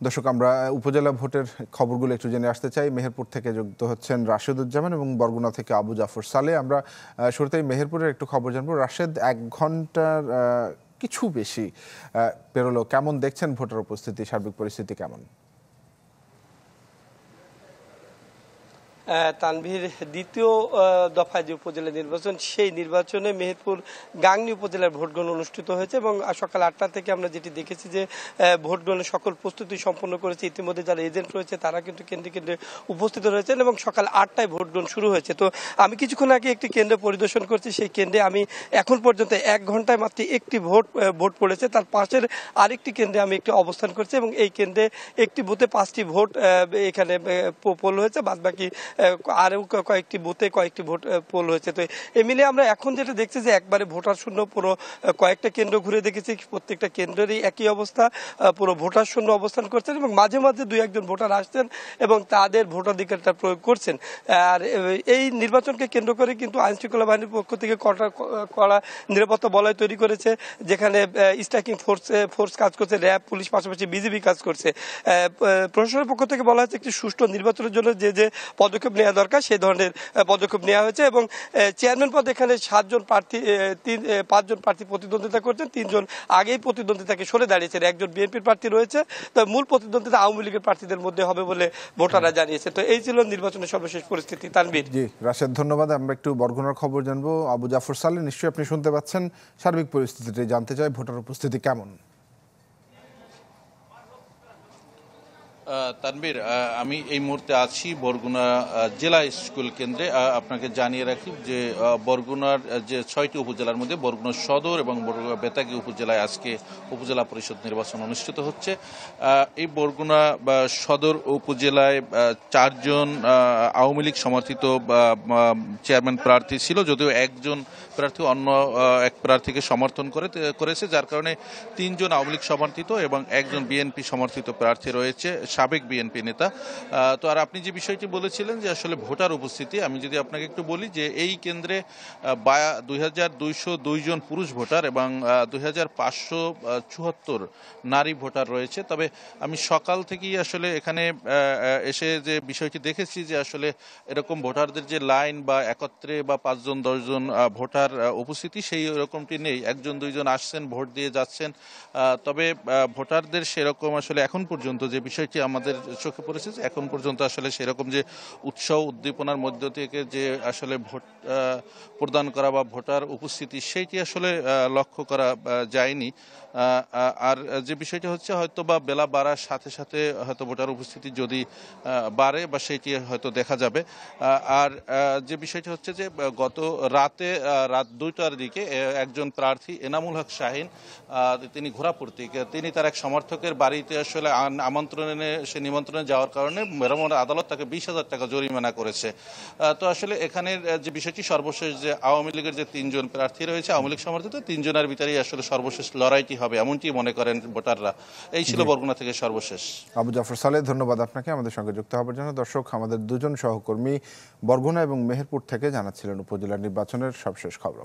দর্শক, আমরা উপজেলা ভোটের খবরগুলো একটু জেনে আসতে চাই। মেহেরপুর থেকে যুক্ত হচ্ছেন রাশেদুজ্জামান এবং বরগুনা থেকে আবু জাফর সালে। আমরা শুরুতেই মেহেরপুরের একটু খবর জানবো। রাশেদ, 1 ঘন্টার কিছু বেশি পেরোলো, কেমন দেখছেন ভোটার উপস্থিতি, সার্বিক পরিস্থিতি কেমন? তানভীর, দ্বিতীয় দফায় যে উপজেলা নির্বাচন, সেই নির্বাচনে মেহেরপুর গাংনী উপজেলার ভোট গ্রহণ অনুষ্ঠিত হয়েছে এবং সকাল 8টা থেকে আমরা যেটি দেখেছি যে ভোট গ্রহণের সকল প্রস্তুতি সম্পন্ন করেছে। ইতিমধ্যে যারা এজেন্ট রয়েছে তারা কিন্তু কেন্দ্রে কেন্দ্রে উপস্থিত রয়েছেন এবং সকাল 8টায় ভোট গ্রহণ শুরু হয়েছে। তো আমি কিছুক্ষণ আগে একটি কেন্দ্র পরিদর্শন করছি। সেই কেন্দ্রে আমি এখন পর্যন্ত 1 ঘন্টায় মাত্র একটি ভোট পড়েছে। তার পাশের আরেকটি কেন্দ্রে আমি একটি অবস্থান করছি এবং এই কেন্দ্রে একটি বুথে 5টি ভোট এখানে পোল হয়েছে, বাদ বাকি আরও কয়েকটি বুথে কয়েকটি ভোট পোল হয়েছে। তো এই মিলে আমরা এখন যেটা দেখছি যে একবারে ভোটার শূন্য পুরো কয়েকটা কেন্দ্র ঘুরে দেখেছি, প্রত্যেকটা কেন্দ্রেরই একই অবস্থা, পুরো ভোটার শূন্য অবস্থান করছেন এবং মাঝে মাঝে 2-1 জন ভোটার আসছেন এবং তাদের ভোটাধিকারটা প্রয়োগ করছেন। আর এই নির্বাচনকে কেন্দ্র করে কিন্তু আইনশৃঙ্খলা বাহিনীর পক্ষ থেকে কড়া নিরাপত্তা বলয় তৈরি করেছে, যেখানে স্ট্রাইকিং ফোর্স কাজ করছে, র্যাব, পুলিশ, পাশাপাশি বিজিবি কাজ করছে। প্রশাসনের পক্ষ থেকে বলা হয়েছে একটি সুষ্ঠু নির্বাচনের জন্য যে যে পদক্ষেপ নেওয়া দরকার সেই ধরনের পদক্ষেপ নেওয়া হয়েছে এবং চেয়ারম্যান পদ এখানে 5জন প্রার্থী প্রতিদ্বন্দ্বিতা করছেন। 3 জন আগেই প্রতিদ্বন্দ্বিতাকে সরে দাঁড়িয়েছেন। 1 জন বিএনপির প্রার্থী রয়েছে। তো মূল প্রতিদ্বন্দ্বিতা আওয়ামী লীগের প্রার্থীদের মধ্যে হবে বলে ভোটাররা জানিয়েছে। তো এই ছিল নির্বাচনের সর্বশেষ পরিস্থিতি। তানভীর। জি রাশেদ, ধন্যবাদ। আমরা একটু বরগুনার খবর জানবো। আবু জাফর সালে, নিশ্চয়ই আপনি শুনতে পাচ্ছেন, সার্বিক পরিস্থিতিটি জানতে চাই, ভোটার উপস্থিতি কেমন? তানভীর, আমি এই মুহূর্তে আছি বরগুনা জেলা স্কুল কেন্দ্রে। আপনাকে জানিয়ে রাখি যে বরগুনার যে 6টি উপজেলার মধ্যে বরগুনা সদর এবং বরগুনা বেতাগী উপজেলায় আজকে উপজেলা পরিষদ নির্বাচন অনুষ্ঠিত হচ্ছে। এই বরগুনা সদর উপজেলায় 4 জন আওয়ামী লীগ সমর্থিত চেয়ারম্যান প্রার্থী ছিল, যদিও একজন প্রার্থী অন্য এক প্রার্থীকে সমর্থন করেছে, যার কারণে 3 জন আওয়ামী লীগ সমর্থিত এবং 1 জন বিএনপি সমর্থিত প্রার্থী রয়েছে, সাবেক বিএনপি নেতা। তো আর আপনি যে বিষয়টি বলেছিলেন যে আসলে ভোটার উপস্থিতি, আমি যদি আপনাকে একটু বলি যে এই কেন্দ্রে 2202 জন পুরুষ ভোটার এবং 2574 নারী ভোটার রয়েছে। তবে আমি সকাল থেকেই আসলে এখানে এসে যে বিষয়টি দেখেছি যে আসলে এরকম ভোটারদের যে লাইন বা একত্রে বা 5 জন 10 জন ভোটার উপস্থিতি, সেই রকমটি নেই। 1 জন 2 জন আসছেন, ভোট দিয়ে যাচ্ছেন। তবে ভোটারদের সেরকম আসলে এখন পর্যন্ত যে বিষয়টি আমাদের চোখে পড়েছে যে এখন পর্যন্ত আসলে সেরকম যে উৎসাহ উদ্দীপনার মধ্য থেকে যে আসলে ভোট প্রদান করা বা ভোটার উপস্থিতি, সেইটি আসলে লক্ষ্য করা যায়নি। আর যে বিষয়টি হচ্ছে, হয়তো বা বেলা বাড়ার সাথে সাথে হয়তো ভোটার উপস্থিতি যদি বাড়ে বা সেইটি হয়তো দেখা যাবে। আর যে বিষয়টি হচ্ছে যে গত রাত 2টার দিকে একজন প্রার্থী এনামুল হক শাহিন, তিনি ঘোড়াপুর থেকে, তিনি তার এক সমর্থকের বাড়িতে আসলে সে নিমন্ত্রণে যাওয়ার কারণে মেরামত আদালত তাকে 20,000 টাকা জরিমানা করেছে। তো আসলে এখানের যে বিষয়টি, সর্বশেষ যে আওয়ামী লীগের যে 3 জন প্রার্থী রয়েছে, আওয়ামী লীগ সমর্থিত 3 জনের ভিতরেই আসলে সর্বশেষ লড়াইটি হবে, এমনটি মনে করেন ভোটাররা। এই ছিল বরগুনা থেকে সর্বশেষ। আবু জাফর সালে, ধন্যবাদ আপনাকে আমাদের সঙ্গে যুক্ত হওয়ার জন্য। দর্শক, আমাদের 2 জন সহকর্মী বরগুনা এবং মেহেরপুর থেকে জানাচ্ছিলেন উপজেলা নির্বাচনের সবশেষ খবর।